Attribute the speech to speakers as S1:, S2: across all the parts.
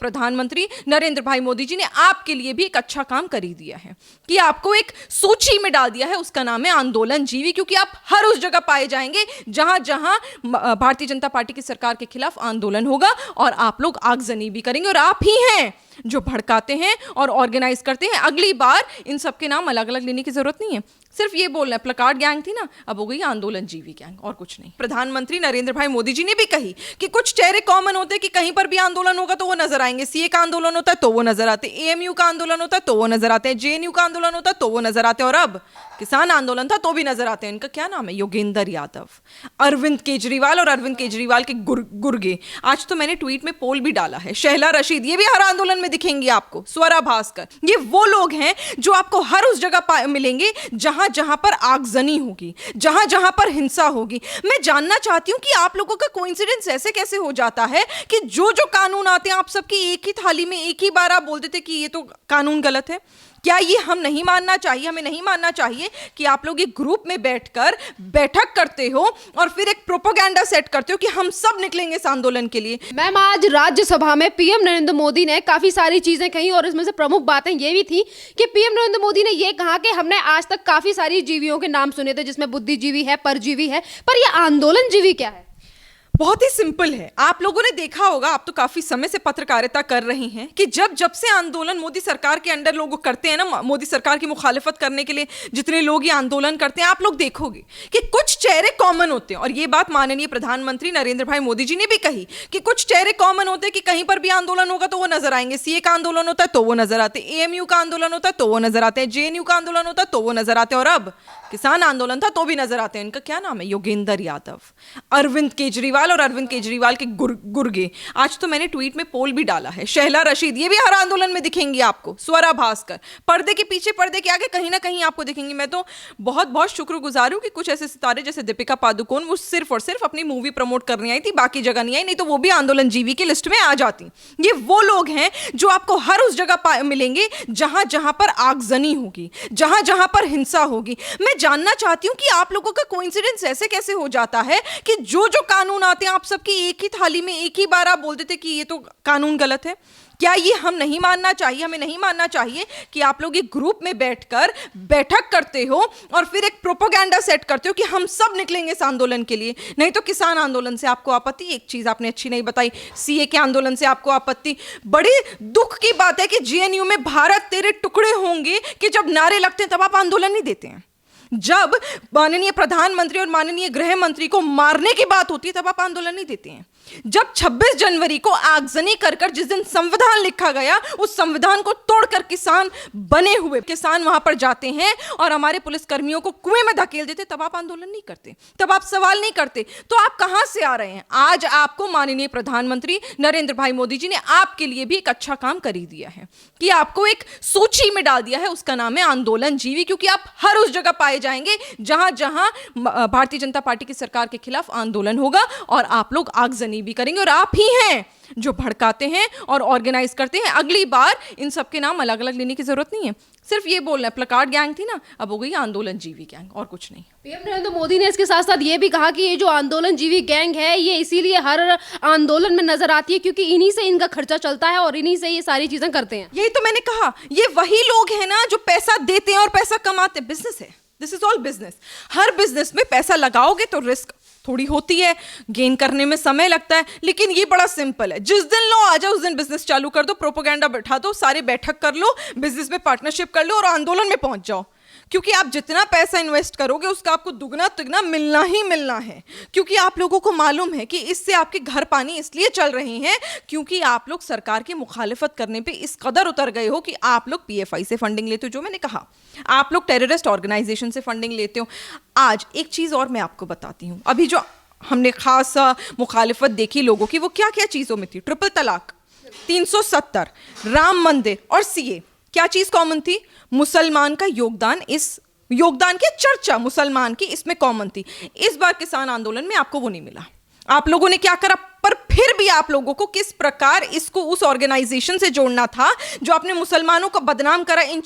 S1: प्रधानमंत्री नरेंद्र भाई मोदी जी ने आपके लिए भी एक अच्छा काम कर ही दिया है कि आपको एक सूची में डाल दिया है, उसका नाम है आंदोलन जीवी, क्योंकि आप हर उस जगह पाए जाएंगे जहां जहां भारतीय जनता पार्टी की सरकार के खिलाफ आंदोलन होगा और आप लोग आगजनी भी करेंगे। और आप ही हैं जो भड़काते हैं और ऑर्गेनाइज करते हैं। अगली बार इन सबके नाम अलग अलग लेने की जरूरत नहीं है, सिर्फ ये बोलना है प्लकार्ड गैंग थी ना, अब हो गई आंदोलन जीवी गैंग, और कुछ नहीं। प्रधानमंत्री नरेंद्र भाई मोदी जी ने भी कही कि कुछ चेहरे कॉमन होते हैं कि कहीं पर भी आंदोलन होगा तो वो नजर आएंगे। सीए का आंदोलन होता है तो वो नजर आते, एएमयू का आंदोलन होता है तो वो नजर आते हैं, जेएनयू का आंदोलन होता है तो वो नजर आते हैं, और अब किसान आंदोलन था तो भी नजर आते हैं। इनका क्या नाम है? योगेंद्र यादव, अरविंद केजरीवाल और अरविंद केजरीवाल के गुर्गे। आज तो मैंने ट्वीट में पोल भी डाला है, शहला रशीद ये भी हर आंदोलन में दिखेंगी आपको, स्वरा भास्कर, ये वो लोग हैं जो आपको हर उस जगह मिलेंगे जहां जहां पर आगजनी होगी, जहां जहां पर हिंसा होगी। मैं जानना चाहती हूं कि आप लोगों का कोइंसिडेंस ऐसे कैसे हो जाता है कि जो जो कानून आते हैं आप सबकी एक ही थाली में एक ही बार आप बोल देते कि ये तो कानून गलत है। क्या ये हम नहीं मानना चाहिए? हमें नहीं मानना चाहिए कि आप लोग एक ग्रुप में बैठकर बैठक करते हो और फिर एक प्रोपेगेंडा सेट करते हो कि हम सब निकलेंगे इस आंदोलन के लिए।
S2: मैम, आज राज्यसभा में पीएम नरेंद्र मोदी ने काफी सारी चीजें कही और इसमें से प्रमुख बातें ये भी थी कि पीएम नरेंद्र मोदी ने ये कहा कि हमने आज तक काफी सारी जीवियों के नाम सुने थे, जिसमें बुद्धिजीवी है, परजीवी है, पर ये आंदोलन जीवी क्या है?
S1: बहुत ही सिंपल है। आप लोगों ने देखा होगा, आप तो काफी समय से पत्रकारिता कर रही हैं, कि जब जब से आंदोलन मोदी सरकार के अंडर लोग करते हैं ना, मोदी सरकार की मुखालिफत करने के लिए जितने लोग ये आंदोलन करते हैं, आप लोग देखोगे कि कुछ चेहरे कॉमन होते हैं। और ये बात माननीय प्रधानमंत्री नरेंद्र भाई मोदी जी ने भी कही कि कुछ चेहरे कॉमन होते हैं कि कहीं पर भी आंदोलन होगा तो वो नजर आएंगे। सीए का आंदोलन होता है तो वो नजर आते, एएमयू का आंदोलन होता है तो वो नजर आते हैं, जेएनयू का आंदोलन होता है तो वो नजर आते हैं, और अब किसान आंदोलन था तो भी नजर आते हैं। इनका क्या नाम है? योगेंद्र यादव, अरविंद केजरीवाल और अरविंद केजरीवाल के गुर्गे। आज तो मैंने ट्वीट में पोल भी डाला है, शहला रशीद ये भी हर आंदोलन में दिखेंगी आपको, स्वरा भास्कर, पर्दे के पीछे पर्दे के आगे कहीं ना कहीं आपको दिखेंगी। मैं तो बहुत बहुत शुक्रगुजार हूं कि कुछ ऐसे सितारे जैसे दीपिका पादुकोण, वो सिर्फ और सिर्फ अपनी मूवी प्रमोट करने आई थी, बाकी जगह नहीं आई, नहीं तो वो भी आंदोलन जीवी की लिस्ट में आ जाती। ये वो लोग हैं जो आपको हर उस जगह मिलेंगे जहां जहां पर आगजनी होगी, जहां जहां पर हिंसा होगी। मैं जानना चाहती हूं कि आप लोगों का कोइंसिडेंस ऐसे कैसे हो जाता है कि जो जो कानून आते हैं आप सबकी एक ही थाली में एक ही बार आप बोल देते कि ये तो कानून गलत है। क्या ये हम नहीं मानना चाहिए? हमें नहीं मानना चाहिए कि आप लोग एक ग्रुप में बैठकर बैठक करते हो और फिर एक प्रोपेगेंडा सेट करते हो कि हम सब निकलेंगे इस आंदोलन के लिए। नहीं तो किसान आंदोलन से आपको आपत्ति, एक चीज आपने अच्छी नहीं बताई, सीए के आंदोलन से आपको आपत्ति। बड़ी दुख की बात है कि जेएनयू में भारत तेरे टुकड़े होंगे कि जब नारे लगते हैं तब आप आंदोलन नहीं देते हैं, जब माननीय प्रधानमंत्री और माननीय गृह मंत्री को मारने की बात होती है तब आप आंदोलन नहीं देते हैं, जब 26 जनवरी को आगजनी कर जिस दिन संविधान लिखा गया उस संविधान को तोड़कर किसान बने हुए किसान वहां पर जाते हैं और हमारे पुलिस कर्मियों को कुएं में धकेल देते, तब आप आंदोलन नहीं करते, तब आप सवाल नहीं करते। तो आप कहां से आ रहे हैं? आज आपको माननीय प्रधानमंत्री नरेंद्र भाई मोदी जी ने आपके लिए भी एक अच्छा काम कर ही दिया है कि आपको एक सूची में डाल दिया है, उसका नाम है आंदोलन जीवी, क्योंकि आप हर उस जगह पाए जाएंगे जहां जहां भारतीय जनता पार्टी की सरकार के खिलाफ आंदोलन होगा और आप लोग आगजनी भी करेंगे। और आप ही हैं जो भड़काते हैं और ऑर्गेनाइज करते हैं। अगली बार इन सबके नाम अलग अलग लेने की जरूरत नहीं है, सिर्फ ये बोलना है प्लकार्ड गैंग थी ना, अब हो गई आंदोलन जीवी गैंग, और कुछ नहीं।
S2: पीएम नरेंद्र मोदी ने इसके साथ साथ ये भी कहा कि ये जो आंदोलन जीवी गैंग है ये इसीलिए हर आंदोलन में नजर आती है क्योंकि इन्हीं से इनका खर्चा चलता है और इन्हीं से ये सारी चीजें करते हैं।
S1: यही तो मैंने कहा, ये वही लोग हैं ना जो पैसा देते हैं और पैसा कमाते हैं। बिजनेस है, this is all business. Her business में पैसा लगाओगे तो रिस्क थोड़ी होती है, गेन करने में समय लगता है, लेकिन ये बड़ा सिंपल है। जिस दिन लो आ जाओ उस दिन बिजनेस चालू कर दो, प्रोपेगेंडा बैठा दो, सारे बैठक कर लो, बिजनेस में पार्टनरशिप कर लो और आंदोलन में पहुंच जाओ। क्योंकि आप जितना पैसा इन्वेस्ट करोगे उसका आपको दुगना तिगना मिलना ही मिलना है, क्योंकि आप लोगों को मालूम है कि इससे आपके घर पानी इसलिए चल रहे हैं क्योंकि आप लोग सरकार की मुखालिफत करने पे इस कदर उतर गए हो कि आप लोग पीएफआई से फंडिंग लेते हो, जो मैंने कहा, आप लोग टेररिस्ट ऑर्गेनाइजेशन से फंडिंग लेते हो। आज एक चीज और मैं आपको बताती हूँ, अभी जो हमने खास मुखालिफत देखी लोगों की वो क्या क्या चीजों में थी, ट्रिपल तलाक, 370, राम मंदिर और सीए। क्या चीज कॉमन थी? मुसलमान का योगदान, इस योगदान की चर्चा मुसलमान की इसमें कॉमन थी। इस बार किसान आंदोलन में आपको वो नहीं मिला। आप लोगों ने क्या करा, पर फिर भी आप लोगों को किस प्रकार इसको उस ऑर्गेनाइजेशन से जोड़ना था जो आपने मुसलमानों को बदनाम करा। इन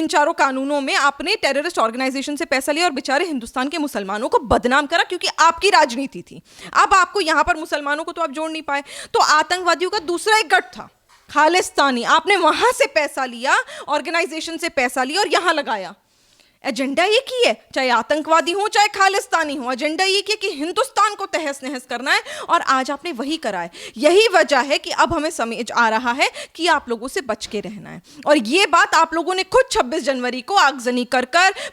S1: चारों कानूनों में आपने टेररिस्ट ऑर्गेनाइजेशन से पैसा लिया और बेचारे हिंदुस्तान के मुसलमानों को बदनाम करा क्योंकि आपकी राजनीति थी। अब आपको यहां पर मुसलमानों को तो आप जोड़ नहीं पाए, तो आतंकवादियों का दूसरा एक गठ था खालिस्तानी, आपने वहां से पैसा लिया, ऑर्गेनाइजेशन से पैसा लिया और यहां लगाया। एजेंडा एक ही है, चाहे आतंकवादी हो चाहे खालिस्तानी हो, एजेंडा एक ही है कि हिंदुस्तान को तहस नहस करना है, और आज आपने वही करा है। यही वजह है कि अब हमें समझ आ रहा है कि आप लोगों से बच के रहना है। और ये बात आप लोगों ने खुद 26 जनवरी को आगजनी कर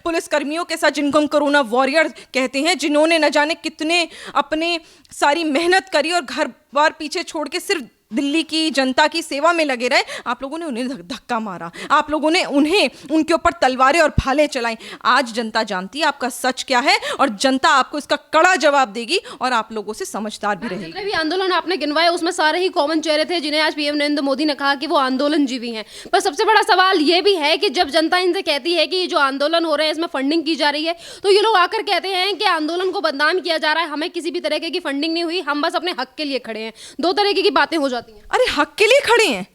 S1: पुलिसकर्मियों के साथ, जिनको हम कोरोना वॉरियर कहते हैं, जिन्होंने न जाने कितने अपने सारी मेहनत करी और घर बार पीछे छोड़ के सिर्फ दिल्ली की जनता की सेवा में लगे रहे, आप लोगों ने उन्हें धक्का मारा, आप लोगों ने उनके ऊपर तलवारें और भाले चलाई। आज जनता जानती है आपका सच क्या है, और जनता आपको इसका कड़ा जवाब देगी, और आप लोगों से समझदार भी रहेगी।
S2: जितने भी आंदोलन आपने गिनवाए उसमें सारे ही कॉमन चेहरे थे जिन्हें आज पीएम नरेंद्र मोदी ने कहा कि वो आंदोलन जीवी हैं। पर सबसे बड़ा सवाल ये भी है कि जब जनता इनसे कहती है कि ये जो आंदोलन हो रहे हैं इसमें फंडिंग की जा रही है, तो ये लोग आकर कहते हैं कि आंदोलन को बदनाम किया जा रहा है, हमें किसी भी तरह की फंडिंग नहीं हुई, हम बस अपने हक के लिए खड़े हैं। दो तरीके की बातें हो जाती हैं।
S1: अरे हक के लिए खड़े हैं?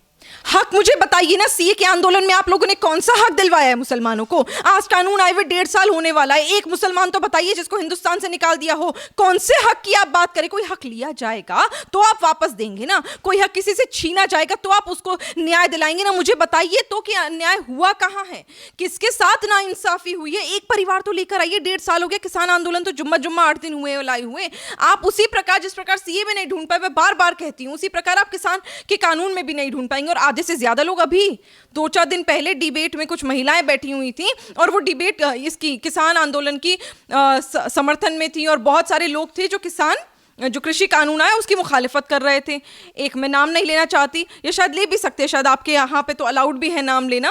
S1: हक मुझे बताइए ना, सीए के आंदोलन में आप लोगों ने कौन सा हक दिलवाया है मुसलमानों को? आज कानून आए हुए 1.5 साल होने वाला है, एक मुसलमान तो बताइए जिसको हिंदुस्तान से निकाल दिया हो। कौन से हक की आप बात करें? कोई हक लिया जाएगा तो आप वापस देंगे ना, कोई हक किसी से छीना जाएगा तो आप उसको न्याय दिलाएंगे ना। मुझे बताइए तो कि अन्याय हुआ कहां है, किसके साथ ना इंसाफी हुई है? एक परिवार तो लेकर आइए। 1.5 साल हो गया, किसान आंदोलन तो जुम्मा 8 दिन हुए लाए हुए। आप उसी प्रकार, जिस प्रकार सीए में नहीं ढूंढ पाए, मैं बार बार कहती हूं, उसी प्रकार आप किसान के कानून में भी नहीं ढूंढ पाएंगे। और आधे से ज्यादा लोग अभी 2-4 दिन पहले डिबेट में कुछ महिलाएं बैठी हुई थी, और वो डिबेट इसकी किसान आंदोलन की समर्थन में थी, और बहुत सारे लोग थे जो कृषि कानून आया उसकी मुखालिफत कर रहे थे। एक मैं नाम नहीं लेना चाहती, या शायद ले भी सकते, शायद आपके यहाँ पे तो अलाउड भी है नाम लेना।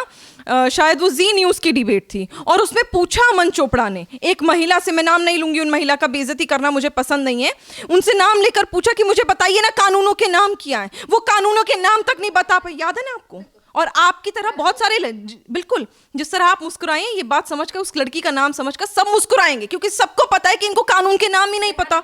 S1: शायद वो जी न्यूज़ की डिबेट थी, और उसमें पूछा अमन चोपड़ा ने एक महिला से, मैं नाम नहीं लूंगी, उन महिला का बेइज्जती करना मुझे पसंद नहीं है, उनसे नाम लेकर पूछा कि मुझे बताइए ना कानूनों के नाम क्या हैं। वो कानूनों के नाम तक नहीं बता पाई। याद है ना आपको? और आपकी तरह बहुत सारे बिल्कुल जिस तरह आप मुस्कुराए, ये बात समझकर, उस लड़की का नाम समझकर सब मुस्कुराएंगे, क्योंकि सबको पता है कि इनको कानून के नाम ही नहीं पता।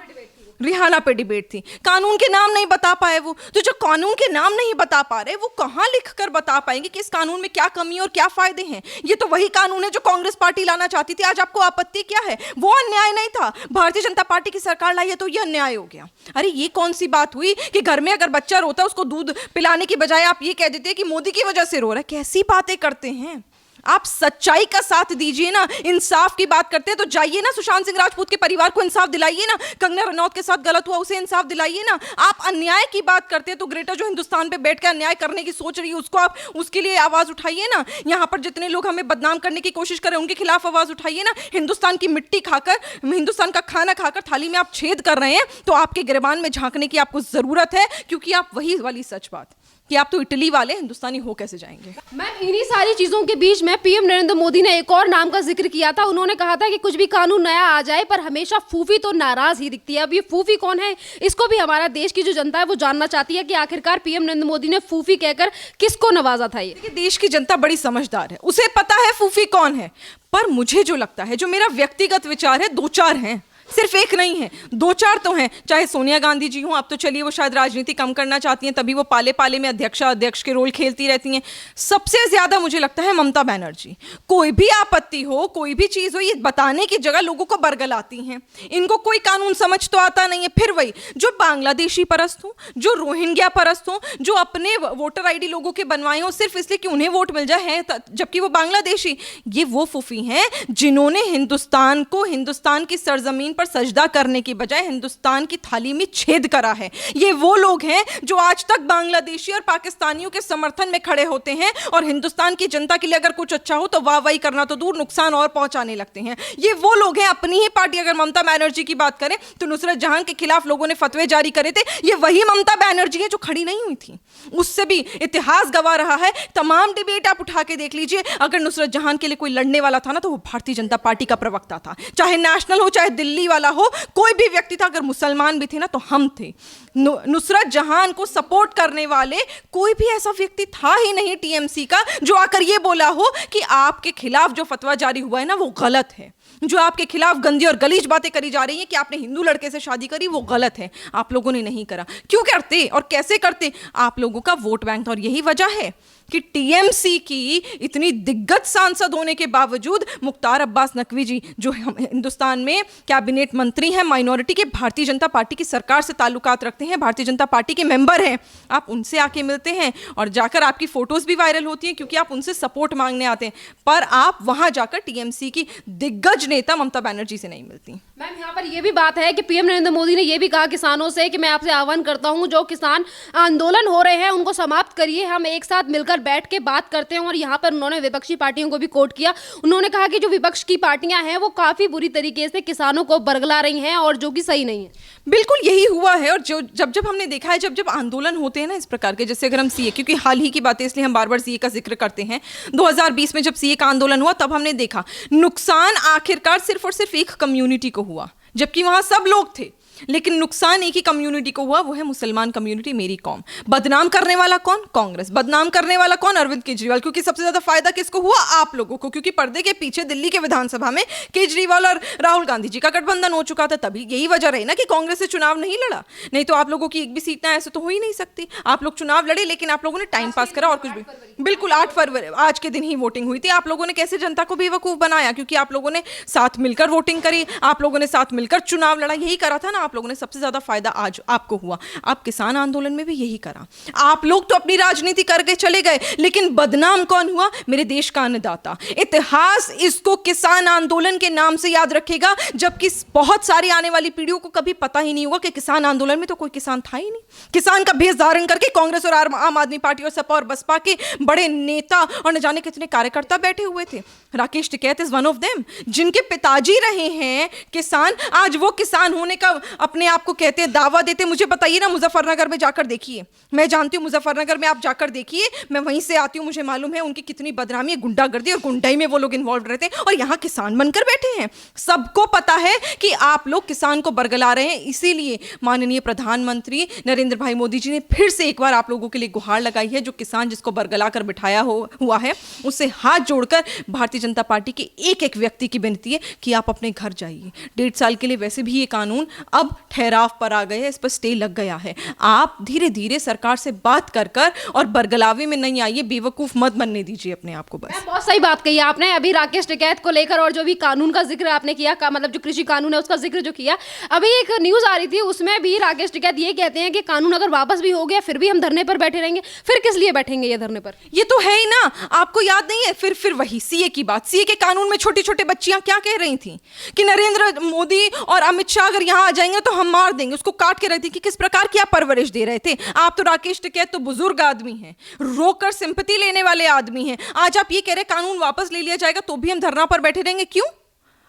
S1: रिहाना पे डिबेट थी, कानून के नाम नहीं बता पाए वो। तो जो कानून के नाम नहीं बता पा रहे, वो कहां लिखकर बता पाएंगे कि इस कानून में क्या कमी और क्या फायदे हैं? ये तो वही कानून है जो कांग्रेस पार्टी लाना चाहती थी। आज आपको आपत्ति क्या है? वो अन्याय नहीं था, भारतीय जनता पार्टी की सरकार लाई है तो ये अन्याय हो गया। अरे ये कौन सी बात हुई कि घर में अगर बच्चा रोता है उसको दूध पिलाने की बजाय आप ये कह देते हैं कि मोदी की वजह से रो रहा है? कैसी बातें करते हैं आप? सच्चाई का साथ दीजिए ना, इंसाफ की बात करते हैं तो जाइए ना, सुशांत सिंह राजपूत के परिवार को इंसाफ दिलाइए ना, कंगना रनौत के साथ गलत हुआ उसे इंसाफ दिलाइए ना। आप अन्याय की बात करते हैं तो ग्रेटर जो हिंदुस्तान पे बैठकर अन्याय करने की सोच रही है उसको आप, उसके लिए आवाज उठाइए ना। यहाँ पर जितने लोग हमें बदनाम करने की कोशिश कर रहे हैं उनके खिलाफ आवाज उठाइए ना। हिंदुस्तान की मिट्टी खाकर, हिंदुस्तान का खाना खाकर थाली में आप छेद कर रहे हैं, तो आपके गिरबान में झांकने की आपको जरूरत है, क्योंकि आप वही वाली सच बात कि आप तो इटली वाले, हिंदुस्तानी हो कैसे जाएंगे?
S2: मैम, इन्हीं सारी चीजों के बीच में पीएम नरेंद्र मोदी ने एक और नाम का जिक्र किया था। उन्होंने कहा था कि कुछ भी कानून नया आ जाए पर हमेशा फूफी तो नाराज ही दिखती है। अब ये फूफी कौन है, इसको भी हमारा देश की जो जनता है वो जानना चाहती है कि आखिरकार पीएम नरेंद्र मोदी ने फूफी कहकर किसको नवाजा था। ये
S1: देश की जनता बड़ी समझदार है, उसे पता है फूफी कौन है। पर मुझे जो लगता है, जो मेरा व्यक्तिगत विचार है, 2-4 हैं, सिर्फ एक नहीं है, 2-4 तो हैं। चाहे सोनिया गांधी जी हों, अब तो चलिए वो शायद राजनीति कम करना चाहती हैं, तभी वो पाले पाले में अध्यक्ष के रोल खेलती रहती हैं। सबसे ज्यादा मुझे लगता है ममता बनर्जी। कोई भी आपत्ति हो, कोई भी चीज हो, ये बताने की जगह लोगों को बरगलाती हैं। इनको कोई कानून समझ तो आता नहीं है। फिर वही जो बांग्लादेशी परस्त हो, जो रोहिंग्या परस्त हो, जो अपने वोटर आईडी लोगों के बनवाए हो सिर्फ इसलिए कि उन्हें वोट मिल जाए, जबकि वो बांग्लादेशी, ये वो फूफी हैं जिन्होंने हिंदुस्तान को, हिंदुस्तान की सरजमीन पर सजदा करने की बजाय हिंदुस्तान की थाली में छेद करा है। ये वो लोग हैं जो आज तक बांग्लादेशी और पाकिस्तानियों के समर्थन में खड़े होते हैं, और हिंदुस्तान की जनता के लिए अगर कुछ अच्छा हो तो वाहवाही करना तो दूर, नुकसान और पहुंचाने लगते हैं। ये वो लोग हैं। अपनी ही पार्टी, अगर ममता बनर्जी की बात करें तो नुसरत जहां के खिलाफ लोगों ने फतवे जारी करे थे, ये वही ममता बनर्जी है जो खड़ी नहीं हुई थी। उससे भी इतिहास गवा रहा है। तमाम डिबेट आप उठा के देख लीजिए, अगर नुसरत जहां के लिए कोई लड़ने वाला था ना, तो वो भारतीय जनता पार्टी का प्रवक्ता था। चाहे नेशनल हो, चाहे दिल्ली वाला हो, कोई भी व्यक्ति था, अगर मुसलमान भी थे ना तो हम थे। नुसरत जहां को सपोर्ट करने वाले कोई भी ऐसा व्यक्ति था ही नहीं टीएमसी का जो आकर ये बोला हो कि आपके खिलाफ जो फतवा जारी हुआ है ना वो गलत है। जो आपके खिलाफ गंदी और गलीज बातें करी जा रही हैं कि आपने हिंदू लड़के से शादी करी, वो गलत है, आप लोगों ने नहीं करा। क्यों करते और कैसे करते? आप लोगों का वोट बैंक था। और यही वजह है कि टीएमसी की इतनी दिग्गज सांसद होने के बावजूद मुख्तार अब्बास नकवी जी, जो हिंदुस्तान में कैबिनेट मंत्री हैं, माइनॉरिटी के, भारतीय जनता पार्टी की सरकार से ताल्लुकात रखते हैं, भारतीय जनता पार्टी के मेंबर हैं, आप उनसे आके मिलते हैं और जाकर आपकी फोटोज भी वायरल होती हैं क्योंकि आप उनसे सपोर्ट मांगने आते हैं, पर आप वहां जाकर टीएमसी की दिग्गज नेता ममता बनर्जी से नहीं मिलती।
S2: मैम, यहाँ पर ये भी बात है कि पीएम नरेंद्र मोदी ने ये भी कहा किसानों से कि मैं आपसे आह्वान करता हूँ, जो किसान आंदोलन हो रहे हैं उनको समाप्त करिए, हम एक साथ मिलकर बैठ के बात करते हैं। और यहाँ पर उन्होंने विपक्षी पार्टियों को भी कोट किया। उन्होंने कहा कि जो विपक्ष की पार्टियां हैं वो काफी बुरी तरीके से किसानों को बरगला रही हैं और जो कि सही नहीं है।
S1: बिल्कुल यही हुआ है। और जो जब हमने देखा है, जब आंदोलन होते हैं ना इस प्रकार के, जैसे अगर हम सीए, क्योंकि हाल ही की बातें इसलिए हम बार बार सीए का जिक्र करते हैं, 2020 में जब सीए का आंदोलन हुआ तब हमने देखा नुकसान आखिरकार सिर्फ और सिर्फ एक कम्युनिटी को हुआ, जबकि वहां सब लोग थे, लेकिन नुकसान एक ही कम्युनिटी को हुआ, वो है मुसलमान कम्युनिटी, मेरी कौम। बदनाम करने वाला कौन? कांग्रेस। बदनाम करने वाला कौन? अरविंद केजरीवाल। क्योंकि सबसे ज्यादा फायदा किसको हुआ? आप लोगों को, क्योंकि पर्दे के पीछे दिल्ली के विधानसभा में केजरीवाल और राहुल गांधी जी का गठबंधन हो चुका था। तभी यही वजह रही ना कि कांग्रेस से चुनाव नहीं लड़ा, नहीं तो आप लोगों की एक भी सीट ना ऐसे तो हो ही नहीं सकती। आप लोग चुनाव लड़े, लेकिन आप लोगों ने टाइम पास करा और कुछ भी। बिल्कुल 8 फरवरी आज के दिन ही वोटिंग हुई थी। आप लोगों ने कैसे जनता को बेवकूफ बनाया, क्योंकि आप लोगों ने साथ मिलकर वोटिंग करी, आप लोगों ने साथ मिलकर चुनाव लड़ा, यही करा था ना आप लोगों ने। सबसे ज्यादा फायदा आज आपको हुआ। आप किसान आंदोलन में भी यही करा। आप लोग तो अपनी राजनीति करके चले गए, लेकिन बदनाम कौन हुआ? मेरे देश का अन्नदाता। इतिहास इसको किसान आंदोलन के नाम से याद रखेगा, जबकि बहुत सारी आने वाली पीढ़ियों को कभी पता ही नहीं होगा कि किसान आंदोलन में तो कोई किसान था ही नहीं। किसान का भेष धारण करके कांग्रेस और आम आदमी पार्टी और सपा और बसपा के बड़े नेता और न जाने कितने कार्यकर्ता बैठे हुए थे। Rakesh Tikait is one of them, जिनके पिताजी रहे हैं किसान। आज वो किसान होने का अपने आप को कहते हैं, दावा देते। मुझे बताइए ना, मुजफ्फरनगर में जाकर देखिए, मैं जानती हूँ मुजफ्फरनगर में आप जाकर देखिए, मैं वहीं से आती हूँ, मुझे मालूम है उनकी कितनी बदनामी है, गुंडागर्दी और गुंडाई में वो लोग इन्वॉल्व रहते हैं, और यहाँ किसान बनकर बैठे हैं। सबको पता है कि आप लोग किसान को बरगला रहे हैं। इसीलिए माननीय प्रधानमंत्री नरेंद्र भाई मोदी जी ने फिर से एक बार आप लोगों के लिए गुहार लगाई है। जो किसान जिसको बरगला कर बिठाया हुआ है, उससे हाथ जोड़कर भारतीय जनता पार्टी के एक एक व्यक्ति की विनती है कि आप अपने घर जाइए। 1.5 साल के लिए वैसे भी ये कानून अब ठहराव पर आ गए हैं, इस पर स्टे लग गया है। आप धीरे धीरे सरकार से बात कर और बरगलावे में नहीं आइए, बेवकूफ मत बनने दीजिए अपने आप को। बस
S2: बहुत सही बात कही आपने। अभी राकेश टिकैत को लेकर और जो भी कानून का जिक्र आपने किया, मतलब जो कृषि कानून है उसका जिक्र जो किया, अभी एक न्यूज आ रही थी, उसमें भी राकेश टिकैत ये कहते हैं कि कानून अगर वापस भी हो गया फिर भी हम धरने पर बैठे रहेंगे। फिर किस लिए बैठेंगे ये धरने पर?
S1: ये तो है ही ना, आपको याद नहीं है? फिर वही सीए की बात। सीए के कानून में छोटी छोटी बच्चियां क्या कह रही थी कि नरेंद्र मोदी और अमित शाह अगर यहां आ जाएंगे तो हम मार देंगे, उसको काट के रहती। कि किस प्रकार की आप परवरिश दे रहे थे? आप तो राकेश टिकैत तो बुजुर्ग आदमी हैं, रोकर सिंपैथी लेने वाले आदमी हैं। आज आप ये कह रहे कानून वापस ले लिया जाएगा तो भी हम धरना पर बैठे रहेंगे। क्यों?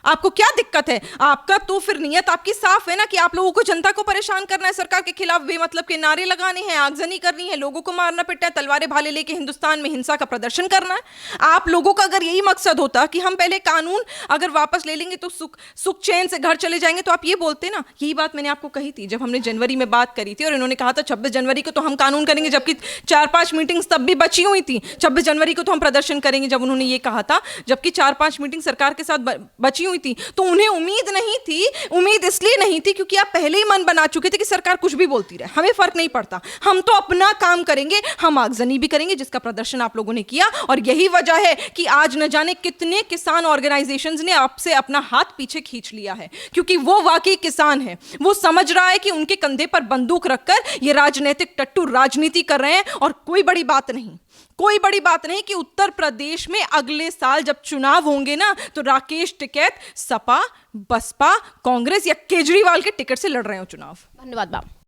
S1: आपको क्या दिक्कत है? आपका तो फिर नियत आपकी साफ है ना कि आप लोगों को, जनता को परेशान करना है, सरकार के खिलाफ बेमतलब के नारे लगाने हैं, आगजनी करनी है, लोगों को मारना पिटना है, तलवारें भाले लेके हिंदुस्तान में हिंसा का प्रदर्शन करना है। आप लोगों का अगर यही मकसद होता कि हम पहले कानून अगर वापस ले लेंगे तो सुख चैन से घर चले जाएंगे, तो आप ये बोलते ना। यही बात मैंने आपको कही थी जब हमने जनवरी में बात करी थी, और इन्होंने कहा था 26 जनवरी को तो हम कानून करेंगे, जबकि 4-5 मीटिंग्स तब भी बची हुई थी। 26 जनवरी को तो हम प्रदर्शन करेंगे जब उन्होंने ये कहा था, जबकि 4-5 मीटिंग सरकार के साथ बची हुई थी। तो उन्हें उम्मीद नहीं थी। उम्मीद इसलिए नहीं थी क्योंकि आप पहले ही मन बना चुके थे कि सरकार कुछ भी बोलती रहे, हमें फर्क नहीं पड़ता, हम तो अपना काम करेंगे, हम आगजनी भी करेंगे, जिसका प्रदर्शन आप लोगों ने किया। और यही वजह है कि आज न जाने कितने किसान ऑर्गेनाइजेशंस ने आपसे अपना हाथ पीछे खींच लिया है, क्योंकि वो वाकई किसान है। वो समझ रहा है कि उनके कंधे पर बंदूक रखकर ये राजनीतिक टट्टू राजनीति कर रहे हैं। और कोई बड़ी बात नहीं कि उत्तर प्रदेश में अगले साल जब चुनाव होंगे ना, तो राकेश टिकैत सपा, बसपा, कांग्रेस या केजरीवाल के टिकट से लड़ रहे हो चुनाव।
S2: धन्यवाद मैम।